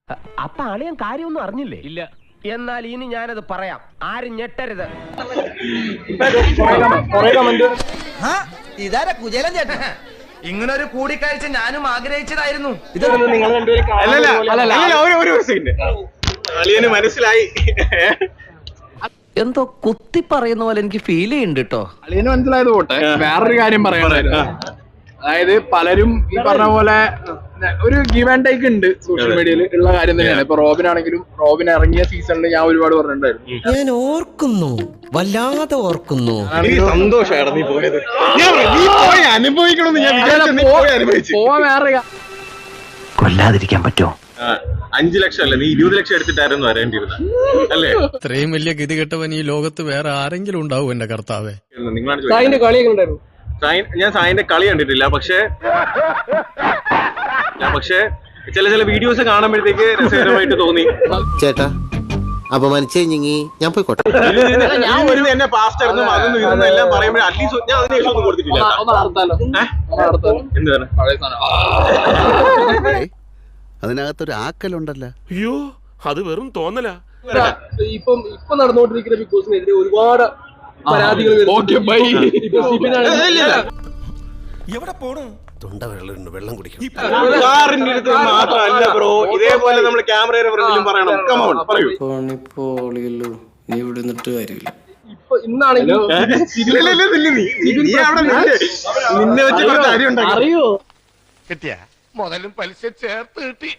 അപ്പൊ അളിയൻ കാര്യമൊന്നും അറിഞ്ഞില്ലേ? ഇല്ല. എന്നാൽ ഇനി ഞാനത് പറയാം, ആരും ഞെട്ടരുത്. ഇതാരാ കുചേലൻ ചേട്ടൻ? ഇങ്ങനൊരു കൂടിക്കാഴ്ച ഞാനും ആഗ്രഹിച്ചതായിരുന്നു. അളിയന് മനസ്സിലായി. എന്തോ കുത്തി പറയുന്ന പോലെ എനിക്ക് ഫീൽ ചെയ്യുന്നുണ്ട് കേട്ടോ. അളിയന് മനസ്സിലായത് പോട്ടെ, വേറൊരു കാര്യം പറയാനായിരുന്നു. അതായത് പലരും ഈ പറഞ്ഞ പോലെ ഒരു ഗീവ് ആൻഡ് ടേക്ക് ഉണ്ട് സോഷ്യൽ മീഡിയയിൽ ഉള്ള കാര്യം തന്നെയാണ്. ഇപ്പൊ റോബിൻ ആണെങ്കിലും റോബിൻ ഇറങ്ങിയ സീസണിൽ ഞാൻ ഒരുപാട് പറഞ്ഞിട്ടുണ്ടായിരുന്നു. ഞാൻ ഓർക്കുന്നു, വല്ലാതെ ഓർക്കുന്നു. സന്തോഷമാണ് നീ പോയത്. അനുഭവിക്കണമെന്ന് ഞാൻ പോവാൻ വേറെ കൊല്ലാതിരിക്കാൻ പറ്റുമോ? 5 ലക്ഷം അല്ലേ, നീ 20 ലക്ഷം എടുത്തിട്ടായിരുന്നു വരേണ്ടിരുന്നത് അല്ലേ? ഇത്രയും വലിയ ഗതി കെട്ടവൻ ഈ ലോകത്ത് വേറെ ആരെങ്കിലും ഉണ്ടാവും എന്റെ കർത്താവേ. നിങ്ങളാണ് കളിയൊക്കെ ഞാൻ സായിന്റെ കളി കണ്ടിട്ടില്ല. പക്ഷെ ചില വീഡിയോസ് കാണുമ്പോഴത്തേക്ക് രസകരമായിട്ട് തോന്നി. ചേട്ടാ അപമാനിച്ചേ ഞാൻ പോയിക്കോട്ടെ. ഞാൻ വരുന്ന എന്നെ പാസ്റ്റ് ആയിരുന്നു അതൊന്നും ഇതൊന്നും എല്ലാം പറയുമ്പോൾ അറ്റ്ലീസ്റ്റ് ഞാൻ അതിന് ഒന്നും കൊടുത്തിട്ടില്ല. എന്താണ് അതിനകത്തൊരു ആക്കലുണ്ടല്ലോ. അയ്യോ, അത് വെറും തോന്നലാ. ഇപ്പൊ നടന്നുകൊണ്ടിരിക്കുന്ന ബിഗ് ബോസിനെതിരെ ഒരുപാട് പരാതികൾ. എവിടെ പോണു? തൊണ്ട വെള്ളം കുടിക്കണം. കാറിന്റെ അടുത്ത് മാത്രമല്ല ബ്രോ, ഇതേപോലെ നമ്മൾ ക്യാമറയുടെ ഫ്രണ്ടിലും പറയണം. കമോൺ പറയൂ. നീ ഇവിടെ നിന്നിട്ട് കാര്യമില്ല. ഇപ്പൊ ഇന്നാണെങ്കിൽ നിന്നെ വെച്ച് കാര്യം അറിയോ കിട്ടിയ മുതലും പലിശ ചേർത്ത് കിട്ടി.